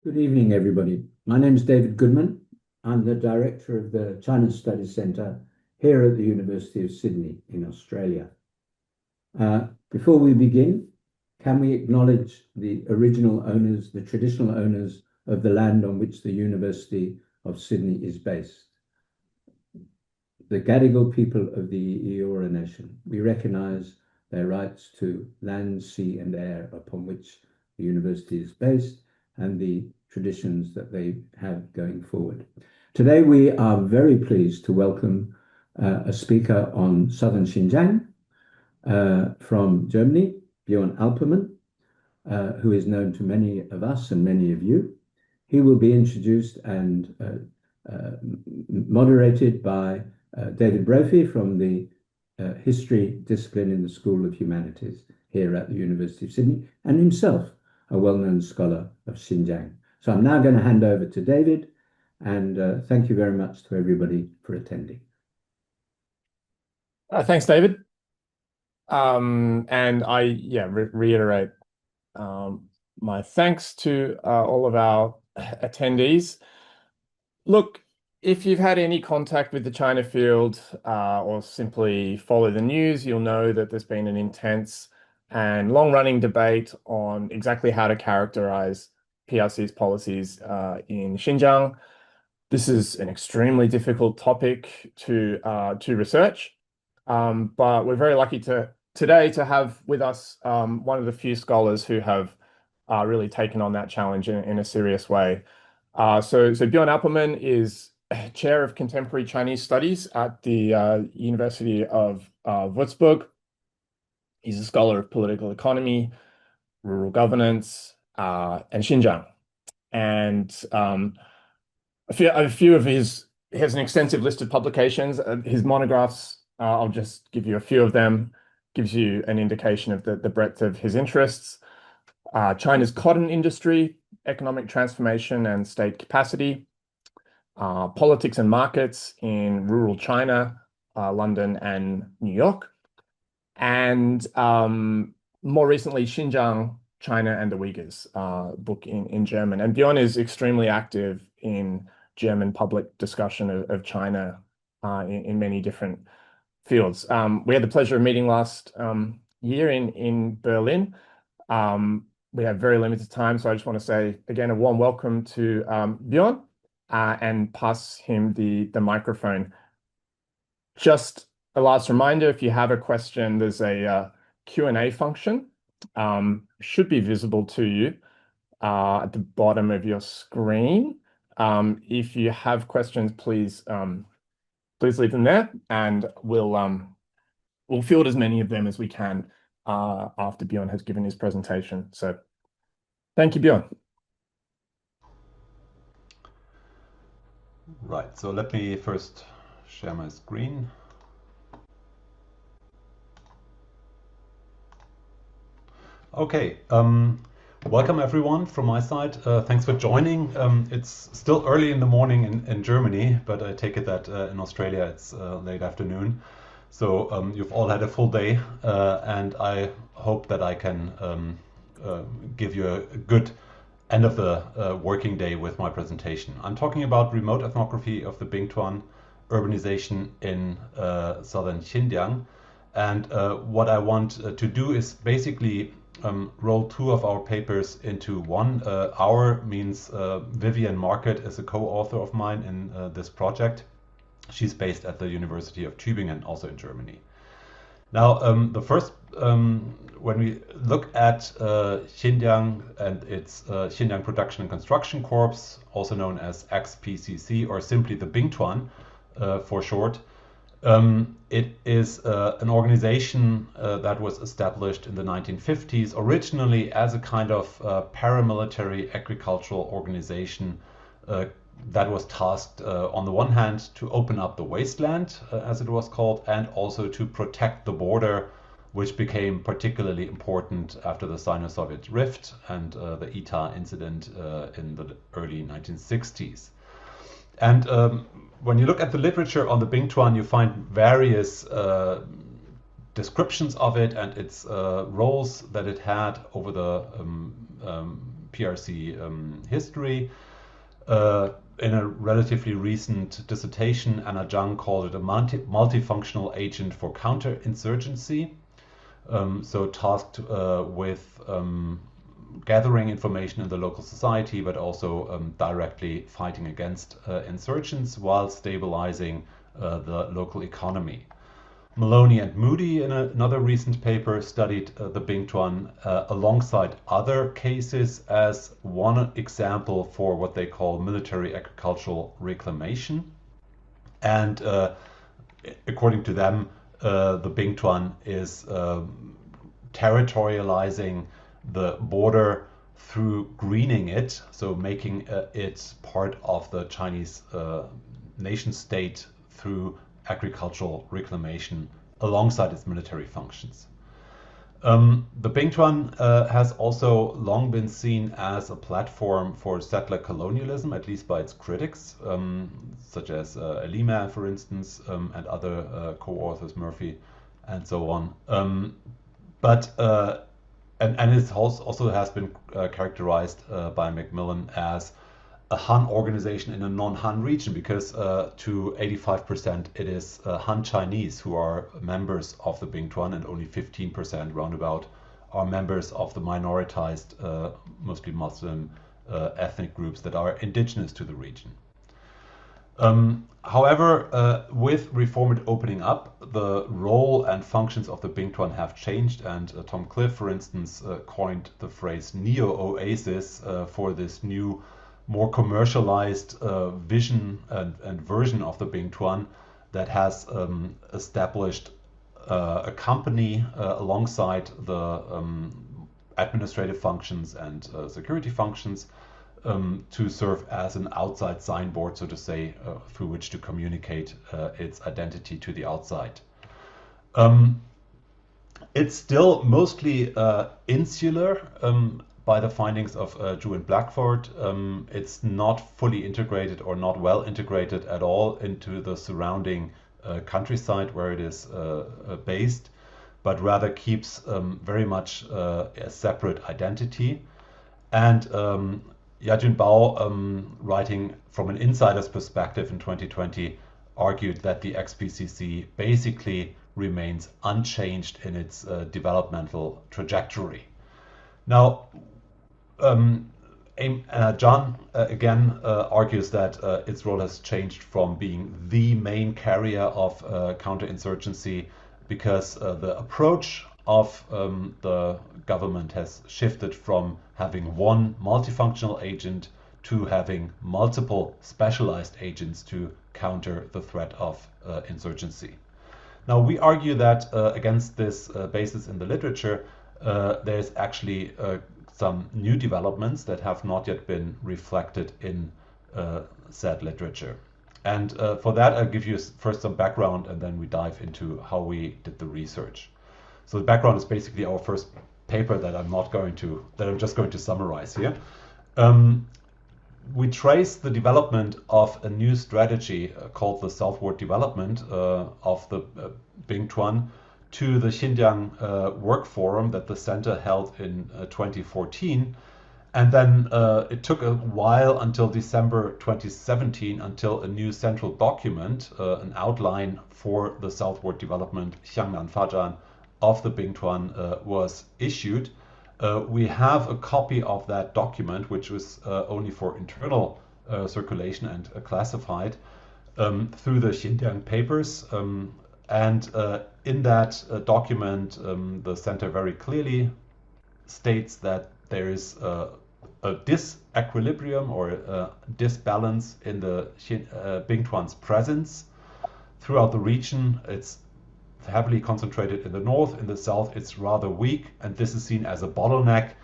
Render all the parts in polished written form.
Good evening, everybody. My name is David Goodman. I'm the director of the China Studies Centre here at the University of Sydney in Australia. Before we begin, can we acknowledge the original owners, the traditional owners of the land on which the University of Sydney is based? The Gadigal people of the Eora Nation. We recognise their rights to land, sea and air upon which the university is based and the traditions that they have going forward. Today we are very pleased to welcome a speaker on southern Xinjiang from Germany, Björn Alpermann, who is known to many of us and many of you. He will be introduced and moderated by David Brophy from the history discipline in the School of Humanities here at the University of Sydney, and himself a well-known scholar of Xinjiang. So I'm now going to hand over to David, and thank you very much to everybody for attending. Thanks, David. And I reiterate my thanks to all of our attendees. Look, if you've had any contact with the China field or simply follow the news, you'll know that there's been an intense and long-running debate on exactly how to characterize PRC's policies in Xinjiang. This is an extremely difficult topic to research, but we're very lucky today to have with us one of the few scholars who have really taken on that challenge in a serious way. So Björn Alpermann is Chair of Contemporary Chinese Studies at the University of Würzburg. He's a scholar of political economy, rural governance, and Xinjiang. And a few of his, he has an extensive list of publications. His monographs, I'll just give you a few of them, gives you an indication of the breadth of his interests. China's cotton industry, economic transformation and state capacity, politics and markets in rural China, London and New York, and more recently, Xinjiang, China and the Uyghurs, book in German. And Björn is extremely active in German public discussion of China in many different fields. We had the pleasure of meeting last year in Berlin. We have very limited time, so I just want to say again a warm welcome to Björn and pass him the microphone. Just a last reminder, if you have a question, there's a Q&A function. Should be visible to you at the bottom of your screen. If you have questions, please leave them there, and we'll field as many of them as we can after Björn has given his presentation. So thank you, Björn. Right, so let me first share my screen. Okay, welcome everyone from my side. Thanks for joining. It's still early in the morning in Germany, but I take it that in Australia it's late afternoon. So you've all had a full day, and I hope that I can give you a good end of the working day with my presentation. I'm talking about remote ethnography of the bingtuan urbanization in southern Xinjiang. And what I want to do is basically roll two of our papers into one. Our means Vivian Market is a co-author of mine in this project. She's based at the University of Tübingen, also in Germany. Now, the first, when we look at Xinjiang and its Xinjiang Production and Construction Corps, also known as XPCC or simply the Bingtuan for short, it is an organization that was established in the 1950s, originally as a kind of paramilitary agricultural organization that was tasked on the one hand to open up the wasteland, as it was called, and also to protect the border, which became particularly important after the Sino-Soviet rift and the ITA incident in the early 1960s. And when you look at the literature on the Bingtuan, you find various descriptions of it and its roles that it had over the PRC history. In a relatively recent dissertation, Anna Zhang called it a multifunctional agent for counterinsurgency. So tasked with gathering information in the local society, but also directly fighting against insurgents while stabilizing the local economy. Maloney and Moody, in another recent paper, studied the bingtuan alongside other cases as one example for what they call military agricultural reclamation. And according to them, the bingtuan is territorializing the border through greening it, so making it part of the Chinese nation state through agricultural reclamation alongside its military functions. The bingtuan has also long been seen as a platform for settler colonialism, at least by its critics, such as Lima, for instance, and other co-authors, Murphy, and so on. And it also has been characterized by Macmillan as a Han organization in a non-Han region, because to 85% it is Han Chinese who are members of the bingtuan, and only 15% roundabout are members of the minoritized, mostly Muslim ethnic groups that are indigenous to the region. However, with reform opening up, the role and functions of the bingtuan have changed, and Tom Cliff, for instance, coined the phrase neo-oasis for this new, more commercialized vision and version of the bingtuan that has established a company alongside the administrative functions and security functions to serve as an outside signboard, so to say, through which to communicate its identity to the outside. It's still mostly insular by the findings of Zhu and Blackford. It's not fully integrated or not well integrated at all into the surrounding countryside where it is based, but rather keeps very much a separate identity. And Yajun Bao, writing from an insider's perspective in 2020, argued that the XPCC basically remains unchanged in its developmental trajectory. Now, John again argues that its role has changed from being the main carrier of counterinsurgency because the approach of the government has shifted from having one multifunctional agent to having multiple specialized agents to counter the threat of insurgency. Now, we argue that against this basis in the literature, there's actually some new developments that have not yet been reflected in said literature. And for that, I'll give you first some background, and then we dive into how we did the research. So the background is basically our first paper that I'm just going to summarize here. We trace the development of a new strategy called the southward development of the bingtuan to the Xinjiang Work Forum that the center held in 2014. And then it took a while until December 2017 until a new central document, an outline for the southward development, Xiangnan Fajan, of the bingtuan was issued. We have a copy of that document, which was only for internal circulation and classified through the Xinjiang papers. And in that document, the center very clearly states that there is a disequilibrium or a disbalance in the bingtuan's presence throughout the region. It's heavily concentrated in the north. In the south, it's rather weak, and this is seen as a bottleneck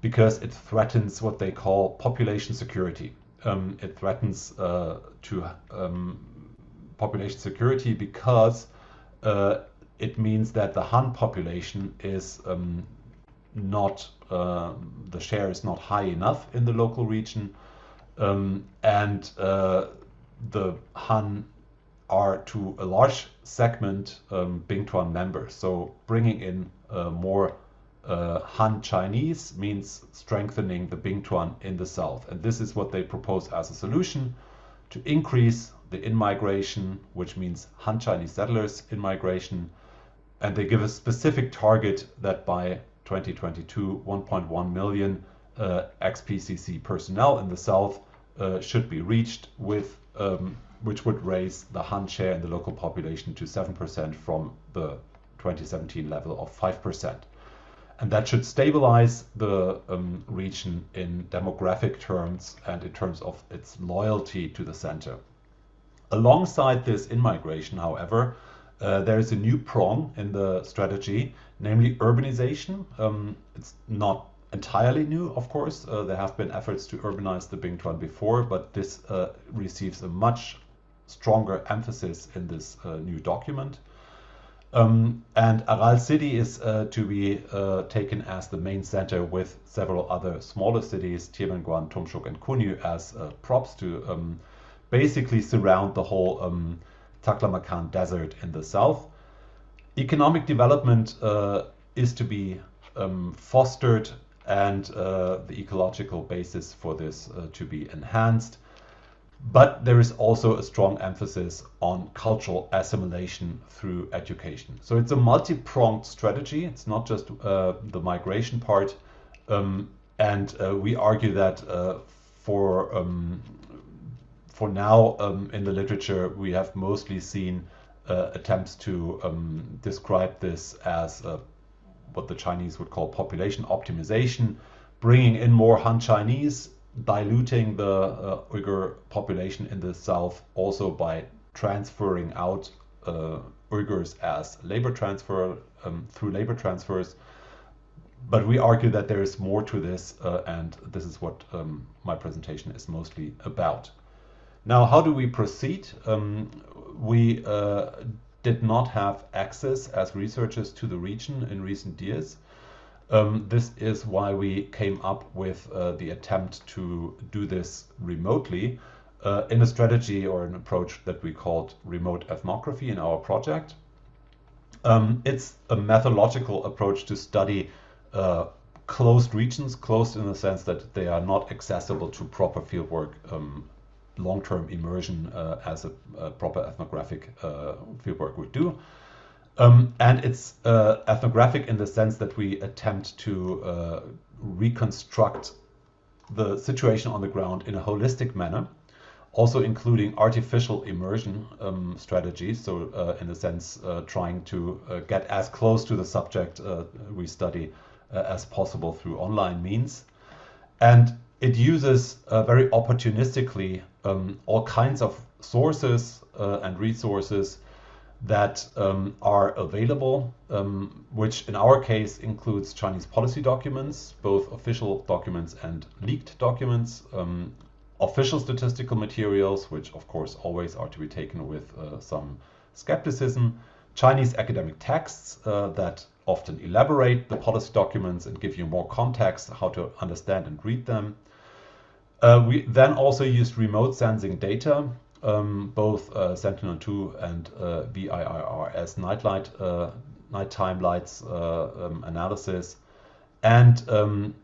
because it threatens what they call population security. It threatens population security because it means that the Han population is not, the share is not high enough in the local region, and the Han are to a large segment Bingtuan members. So bringing in more Han Chinese means strengthening the bingtuan in the south. And this is what they propose as a solution to increase the in-migration, which means Han Chinese settlers in-migration. And they give a specific target that by 2022, 1.1 million ex-PCC personnel in the south should be reached, with which would raise the Han share in the local population to 7% from the 2017 level of 5%. And that should stabilize the region in demographic terms and in terms of its loyalty to the center. Alongside this in-migration, however, there is a new prong in the strategy, namely urbanization. It's not entirely new, of course. There have been efforts to urbanize the Bingtuan before, but this receives a much stronger emphasis in this new document. And Aral City is to be taken as the main center, with several other smaller cities, Tianmenguan, Tumshuk, and Kunyu, as props to basically surround the whole Taklamakan Desert in the south. Economic development is to be fostered, and the ecological basis for this to be enhanced. But there is also a strong emphasis on cultural assimilation through education. So it's a multi-pronged strategy. It's not just the migration part. And we argue that for now in the literature, we have mostly seen attempts to describe this as what the Chinese would call population optimization, bringing in more Han Chinese, diluting the Uyghur population in the south, also by transferring out Uyghurs as labor transfer through labor transfers. But we argue that there is more to this, and this is what my presentation is mostly about. Now, how do we proceed? We did not have access as researchers to the region in recent years. This is why we came up with the attempt to do this remotely in a strategy or an approach that we called remote ethnography in our project. It's a methodological approach to study closed regions, closed in the sense that they are not accessible to proper fieldwork, long-term immersion as a proper ethnographic fieldwork would do. And it's ethnographic in the sense that we attempt to reconstruct the situation on the ground in a holistic manner, also including artificial immersion strategies. So in a sense, trying to get as close to the subject we study as possible through online means. And it uses very opportunistically all kinds of sources and resources that are available, which in our case includes Chinese policy documents, both official documents and leaked documents, official statistical materials, which of course always are to be taken with some skepticism, Chinese academic texts that often elaborate the policy documents and give you more context how to understand and read them. We then also used remote sensing data, both Sentinel-2 and VIIRS nighttime lights analysis. And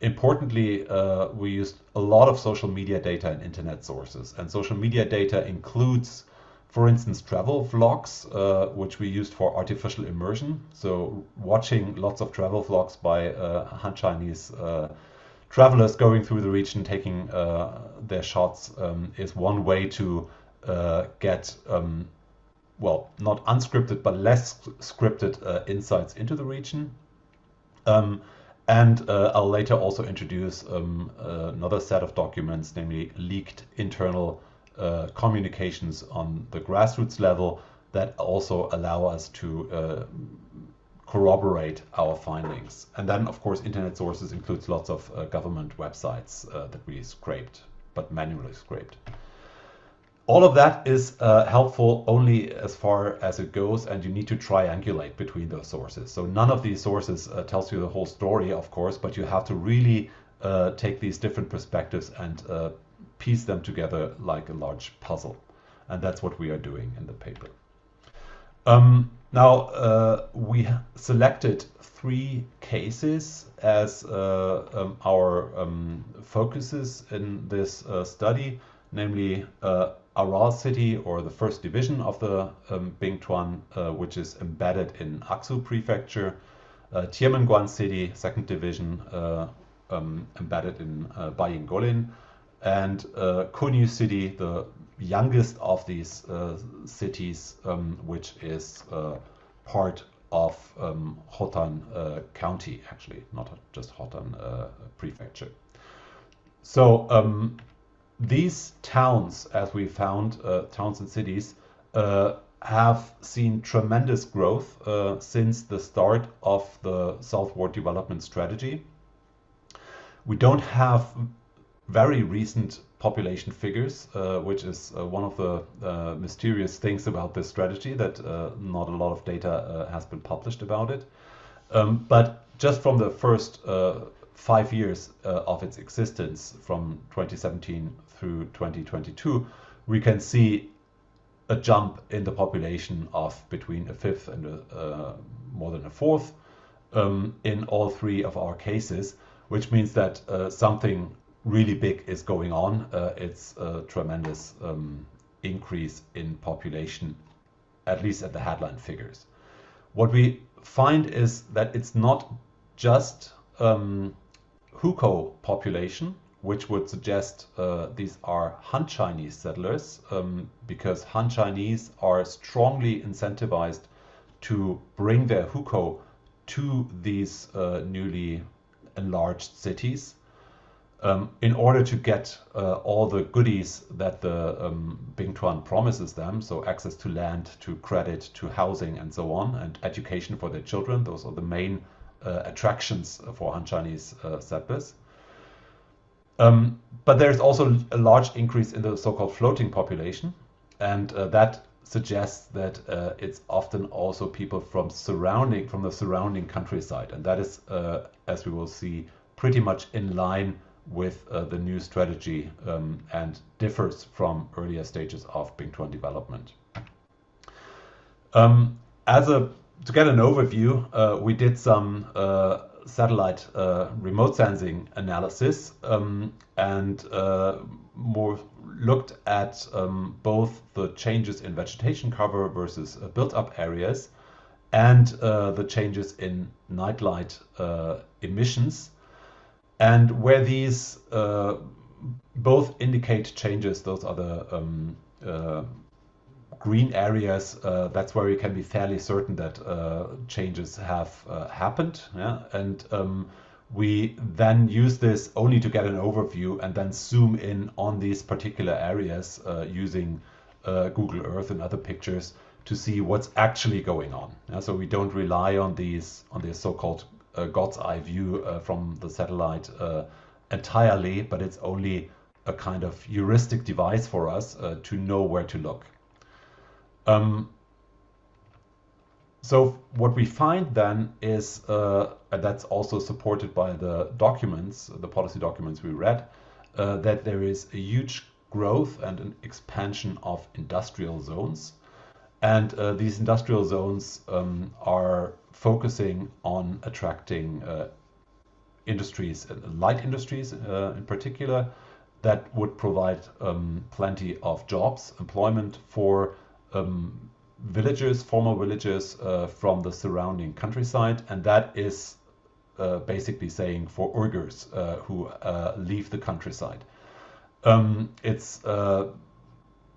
importantly, we used a lot of social media data and internet sources. And social media data includes, for instance, travel vlogs, which we used for artificial immersion. So watching lots of travel vlogs by Han Chinese travelers going through the region, taking their shots, is one way to get, well, not unscripted, but less scripted insights into the region. And I'll later also introduce another set of documents, namely leaked internal communications on the grassroots level that also allow us to corroborate our findings. And then, of course, internet sources includes lots of government websites that we scraped, but manually scraped. All of that is helpful only as far as it goes, and you need to triangulate between those sources. So none of these sources tells you the whole story, of course, but you have to really take these different perspectives and piece them together like a large puzzle. And that's what we are doing in the paper. Now, we selected 3 cases as our focuses in this study, namely Aral City, or the first division of the Bingtuan, which is embedded in Aksu Prefecture, Tianmenguan City, second division, embedded in Bayingolin, and Kunyu City, the youngest of these cities, which is part of Hotan County, actually, not just Hotan Prefecture. So these towns, as we found, towns and cities, have seen tremendous growth since the start of the Southward Development Strategy. We don't have very recent population figures, which is one of the mysterious things about this strategy, that not a lot of data has been published about it. But just from the first 5 years of its existence, from 2017 through 2022, we can see a jump in the population of between a fifth and more than a fourth in all 3 of our cases, which means that something really big is going on. It's a tremendous increase in population, at least at the headline figures. What we find is that it's not just Hukou population, which would suggest these are Han Chinese settlers, because Han Chinese are strongly incentivized to bring their Hukou to these newly enlarged cities, in order to get all the goodies that the Bingtuan promises them, so access to land, to credit, to housing, and so on, and education for their children. Those are the main attractions for Han Chinese settlers. But there's also a large increase in the so-called floating population, and that suggests that it's often also people from the surrounding countryside, and that is, as we will see, pretty much in line with the new strategy, and differs from earlier stages of Bingtuan development. To get an overview, we did some satellite remote sensing analysis, and more looked at both the changes in vegetation cover versus built-up areas, and the changes in nightlight emissions. And where these both indicate changes, those are the green areas, that's where we can be fairly certain that changes have happened. Yeah? And we then use this only to get an overview and then zoom in on these particular areas using Google Earth and other pictures to see what's actually going on. Yeah? So we don't rely on these so-called God's eye view from the satellite entirely, but it's only a kind of heuristic device for us to know where to look. So what we find then is, and that's also supported by the documents, the policy documents we read, that there is a huge growth and an expansion of industrial zones. And these industrial zones are focusing on attracting industries, light industries in particular, that would provide plenty of jobs, employment for villagers, former villagers from the surrounding countryside. And that is basically saying for Uyghurs who leave the countryside. It's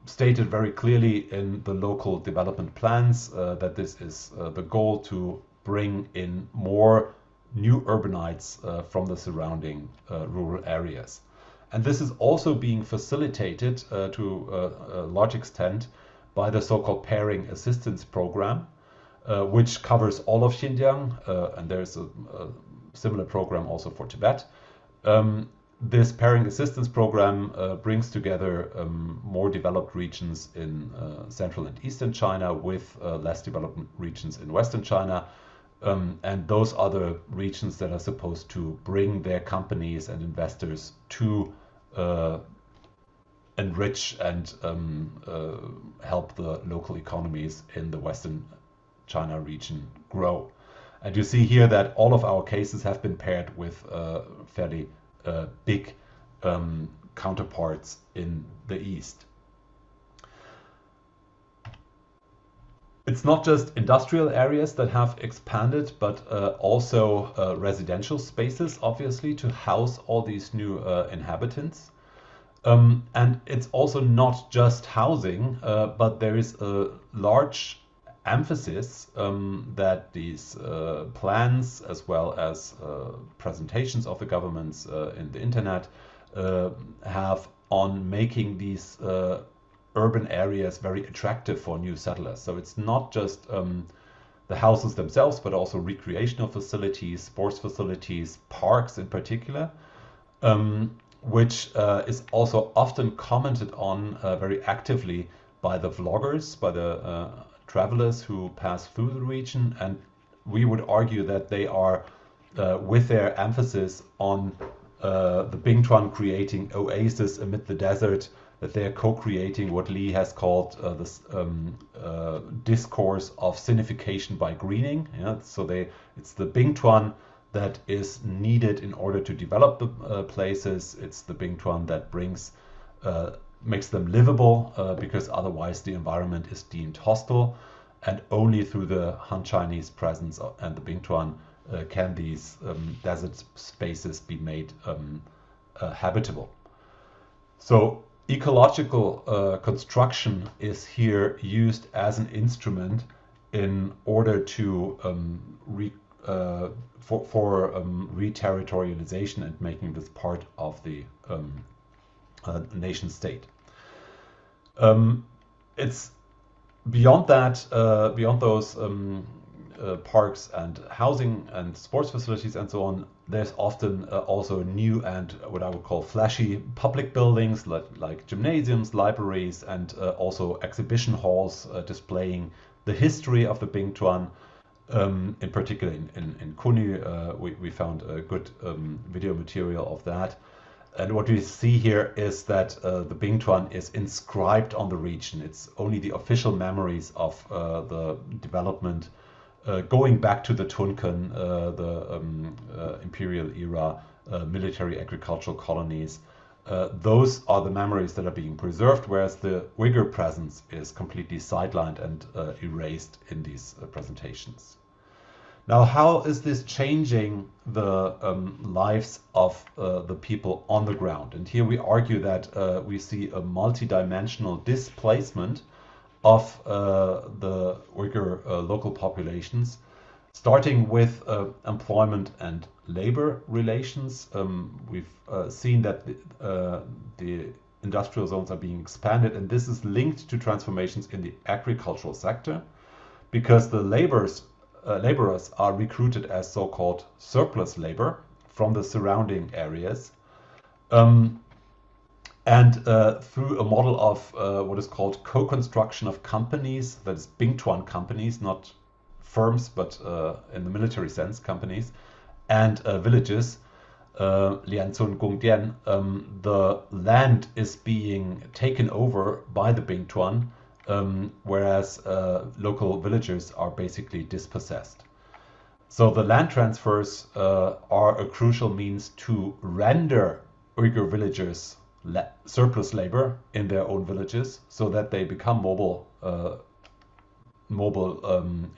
stated very clearly in the local development plans that this is the goal to bring in more new urbanites from the surrounding rural areas. And this is also being facilitated to a large extent by the so-called Pairing Assistance Program, which covers all of Xinjiang, and there's a similar program also for Tibet. This Pairing Assistance Program brings together more developed regions in central and eastern China with less developed regions in western China. And those are the regions that are supposed to bring their companies and investors to enrich and help the local economies in the western China region grow. And you see here that all of our cases have been paired with fairly big counterparts in the East. It's not just industrial areas that have expanded, but also residential spaces, obviously, to house all these new inhabitants. And it's also not just housing, but there is a large emphasis that these plans, as well as presentations of the governments in the internet, have on making these urban areas very attractive for new settlers. So it's not just the houses themselves, but also recreational facilities, sports facilities, parks in particular, which is also often commented on very actively by the vloggers, by the travelers who pass through the region. And we would argue that they are, with their emphasis on the bingtuan creating oasis amid the desert, that they are co-creating what Lee has called this discourse of sinification by greening. Yeah? So it's the bingtuan that is needed in order to develop the places. It's the bingtuan that makes them livable, because otherwise the environment is deemed hostile. And only through the Han Chinese presence and the bingtuan can these desert spaces be made habitable. So ecological construction is here used as an instrument in order to for re-territorialization and making this part of the nation state. It's beyond that, beyond those parks and housing and sports facilities and so on, there's often also new and what I would call flashy public buildings like gymnasiums, libraries, and also exhibition halls displaying the history of the bingtuan. In particular in Kunu, we found a good video material of that. And what we see here is that the bingtuan is inscribed on the region. It's only the official memories of the development going back to the Tunkan, the imperial era, military agricultural colonies. Those are the memories that are being preserved, whereas the Uyghur presence is completely sidelined and erased in these presentations. Now, how is this changing the lives of the people on the ground? And here we argue that we see a multidimensional displacement of the Uyghur local populations, starting with employment and labor relations. We've seen that the industrial zones are being expanded, and this is linked to transformations in the agricultural sector, because the laborers are recruited as so-called surplus labor from the surrounding areas. And through a model of what is called co-construction of companies, that is bingtuan companies, not firms, but in the military sense, companies, and villages, Lianzun Gongdian, the land is being taken over by the bingtuan, whereas local villagers are basically dispossessed. So the land transfers are a crucial means to render Uyghur villagers surplus labor in their own villages, so that they become mobile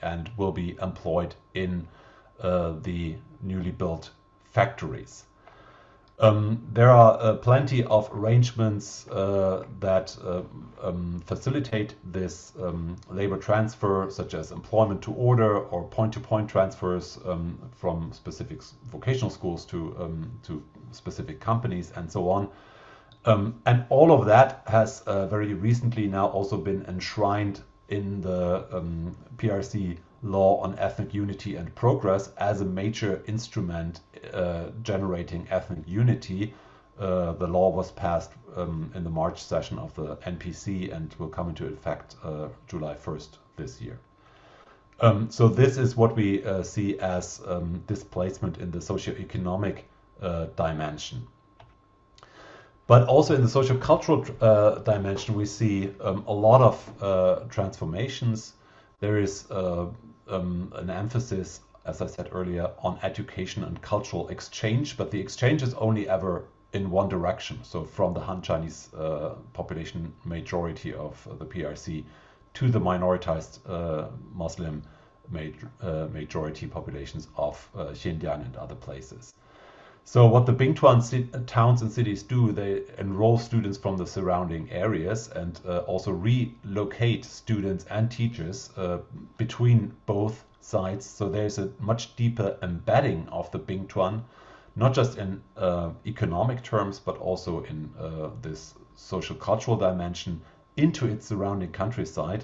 and will be employed in the newly built factories. There are plenty of arrangements that facilitate this labor transfer, such as employment to order or point-to-point transfers from specific vocational schools to specific companies and so on. And all of that has very recently now also been enshrined in the PRC law on ethnic unity and progress as a major instrument generating ethnic unity. The law was passed in the March session of the NPC and will come into effect July 1st this year. So this is what we see as displacement in the socioeconomic dimension. But also in the socio-cultural dimension, we see a lot of transformations. There is an emphasis, as I said earlier, on education and cultural exchange, but the exchange is only ever in one direction. So from the Han Chinese population majority of the PRC to the minoritized Muslim majority populations of Xinjiang and other places. So what the bingtuan towns and cities do, they enroll students from the surrounding areas and also relocate students and teachers between both sides. So there's a much deeper embedding of the bingtuan, not just in economic terms, but also in this social cultural dimension into its surrounding countryside.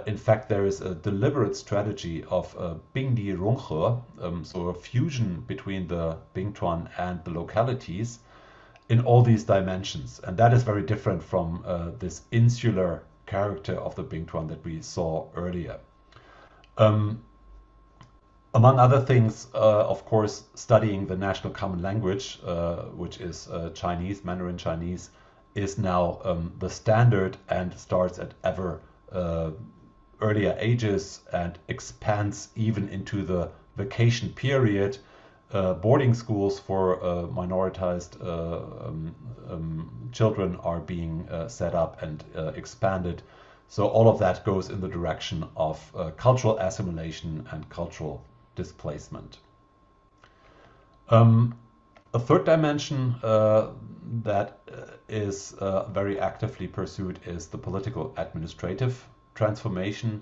In fact, there is a deliberate strategy of Bingdi Ronghe, so a fusion between the Bingtuan and the localities in all these dimensions. And that is very different from this insular character of the Bingtuan that we saw earlier. Among other things, of course, studying the national common language, which is Chinese, Mandarin Chinese, is now the standard and starts at ever earlier ages and expands even into the vacation period. Boarding schools for minoritized children are being set up and expanded. So all of that goes in the direction of cultural assimilation and cultural displacement. A third dimension that is very actively pursued is the political administrative transformation.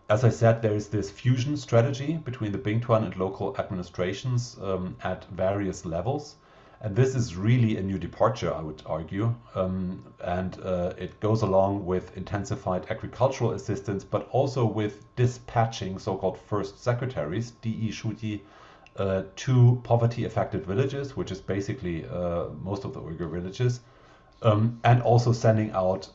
As I said, there is this fusion strategy between the Bingtuan and local administrations at various levels. And this is really a new departure, I would argue. It goes along with intensified agricultural assistance, but also with dispatching so-called first secretaries, DE Shuji, to poverty-affected villages, which is basically most of the Uyghur villages, and also sending out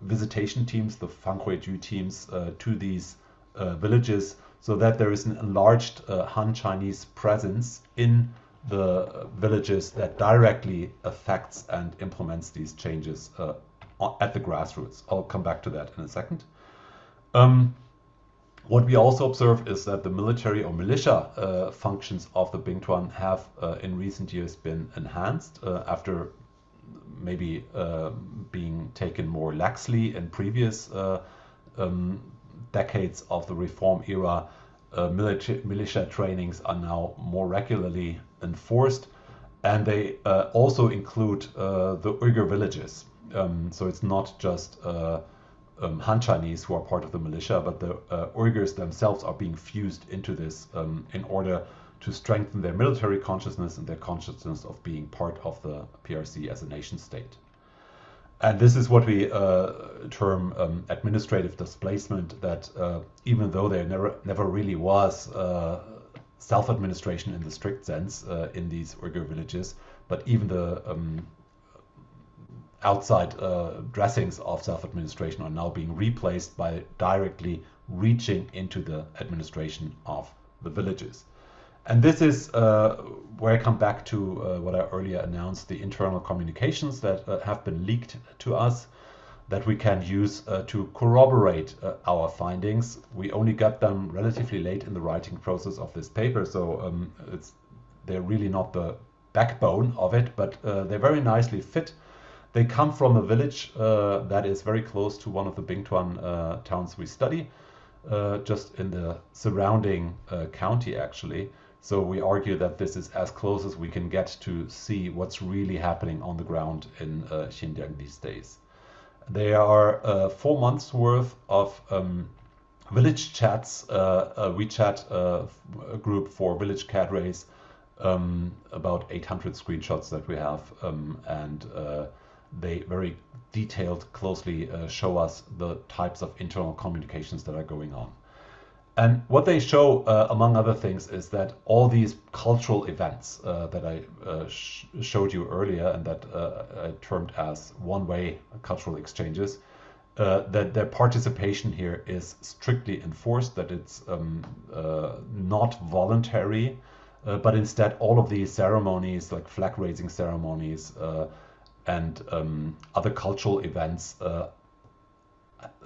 visitation teams, the Fanghuiju teams, to these villages, so that there is an enlarged Han Chinese presence in the villages that directly affects and implements these changes at the grassroots. I'll come back to that in a second. What we also observe is that the military or militia functions of the Bingtuan have in recent years been enhanced after maybe being taken more laxly in previous decades of the reform era. Militia trainings are now more regularly enforced, and they also include the Uyghur villages. So it's not just Han Chinese who are part of the militia, but the Uyghurs themselves are being fused into this in order to strengthen their military consciousness and their consciousness of being part of the PRC as a nation state. And this is what we term administrative displacement, that even though there never really was self-administration in the strict sense in these Uyghur villages, but even the outside dressings of self-administration are now being replaced by directly reaching into the administration of the villages. And this is where I come back to what I earlier announced, the internal communications that have been leaked to us that we can use to corroborate our findings. We only got them relatively late in the writing process of this paper, so they're really not the backbone of it, but they very nicely fit. They come from a village that is very close to one of the Bingtuan towns we study, just in the surrounding county actually. So we argue that this is as close as we can get to see what's really happening on the ground in Xinjiang these days. There are 4 months worth of village chats, a WeChat group for village cadres, about 800 screenshots that we have, and they very detailed, closely show us the types of internal communications that are going on. And what they show, among other things, is that all these cultural events that I showed you earlier and that I termed as one-way cultural exchanges, that their participation here is strictly enforced, that it's not voluntary, but instead all of these ceremonies, like flag-raising ceremonies and other cultural events,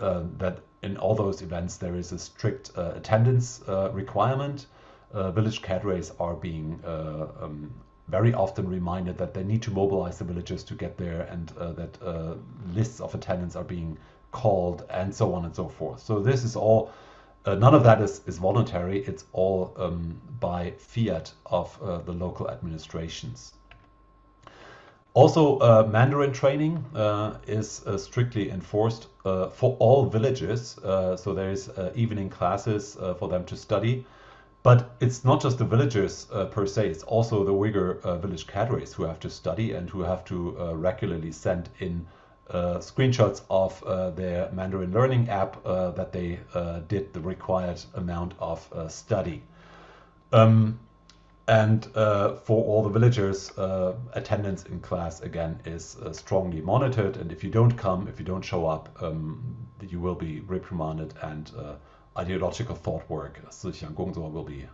that in all those events there is a strict attendance requirement. Village cadres are being very often reminded that they need to mobilize the villagers to get there, and that lists of attendance are being called, and so on and so forth. So this is all, none of that is voluntary. It's all by fiat of the local administrations. Also, Mandarin training is strictly enforced for all villages. So there is evening classes for them to study. But it's not just the villagers per se, it's also the Uyghur village cadres who have to study and who have to regularly send in screenshots of their Mandarin learning app that they did the required amount of study. And for all the villagers, attendance in class again is strongly monitored. And if you don't come, if you don't show up, you will be reprimanded, and ideological thought work, 思想工作, will be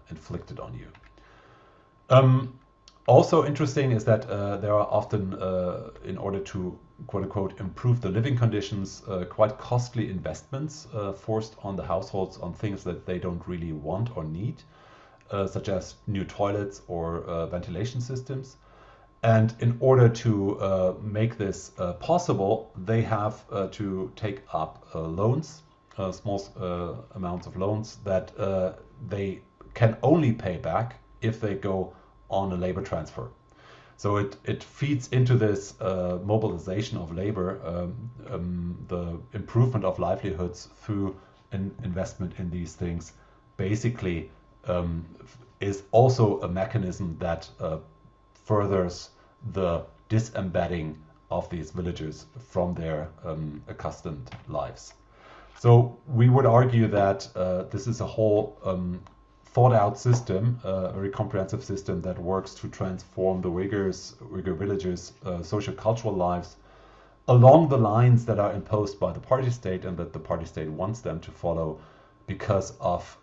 inflicted on you. Also interesting is that there are often, in order to quote unquote improve the living conditions, quite costly investments forced on the households on things that they don't really want or need, such as new toilets or ventilation systems. And in order to make this possible, they have to take up loans, small amounts of loans that they can only pay back if they go on a labor transfer. So it feeds into this mobilization of labor, the improvement of livelihoods through an investment in these things, basically is also a mechanism that furthers the disembedding of these villagers from their accustomed lives. So we would argue that this is a whole thought out system, a very comprehensive system that works to transform the Uyghur villagers' socio-cultural lives along the lines that are imposed by the party state and that the party state wants them to follow because of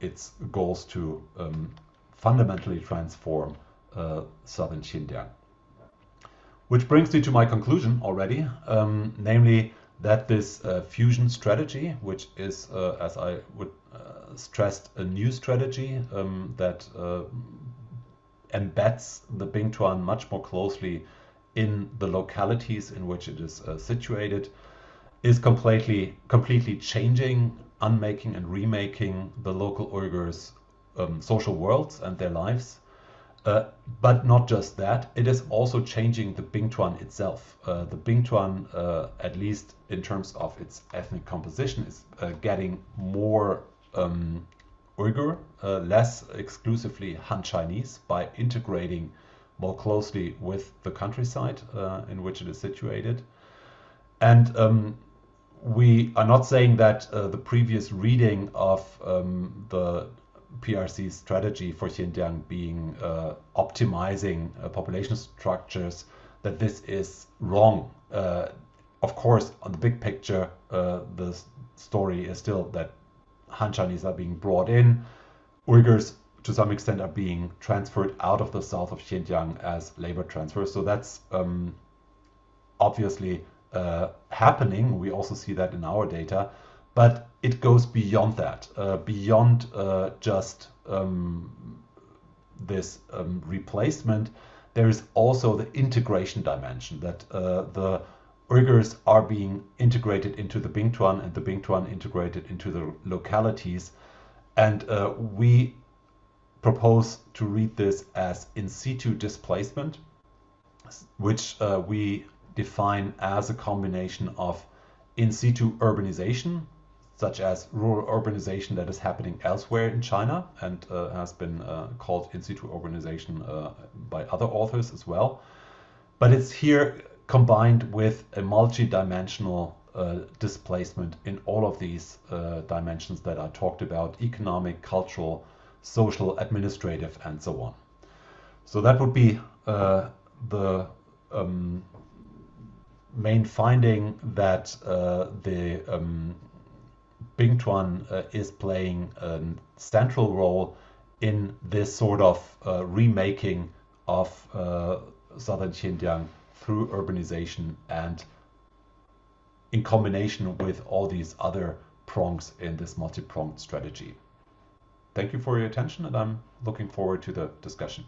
its goals to fundamentally transform southern Xinjiang. Which brings me to my conclusion already, namely that this fusion strategy, which is, as I would stress, a new strategy that embeds the bingtuan much more closely in the localities in which it is situated, is completely changing, unmaking and remaking the local Uyghurs' social worlds and their lives. But not just that, it is also changing the bingtuan itself. The bingtuan, at least in terms of its ethnic composition, is getting more Uyghur, less exclusively Han Chinese, by integrating more closely with the countryside in which it is situated. And we are not saying that the previous reading of the PRC's strategy for Xinjiang being optimizing population structures, that this is wrong. Of course, on the big picture, the story is still that Han Chinese are being brought in, Uyghurs to some extent are being transferred out of the south of Xinjiang as labor transfers. So that's obviously happening. We also see that in our data. But it goes beyond that, beyond just this replacement. There is also the integration dimension, that the Uyghurs are being integrated into the bingtuan and the bingtuan integrated into the localities. And we propose to read this as in situ displacement, which we define as a combination of in situ urbanization, such as rural urbanization that is happening elsewhere in China and has been called in situ urbanization by other authors as well. But it's here combined with a multi-dimensional displacement in all of these dimensions that I talked about: economic, cultural, social, administrative, and so on. So that would be the main finding, that the bingtuan is playing a central role in this sort of remaking of southern Xinjiang through urbanization and in combination with all these other prongs in this multi-pronged strategy. Thank you for your attention, and I'm looking forward to the discussion.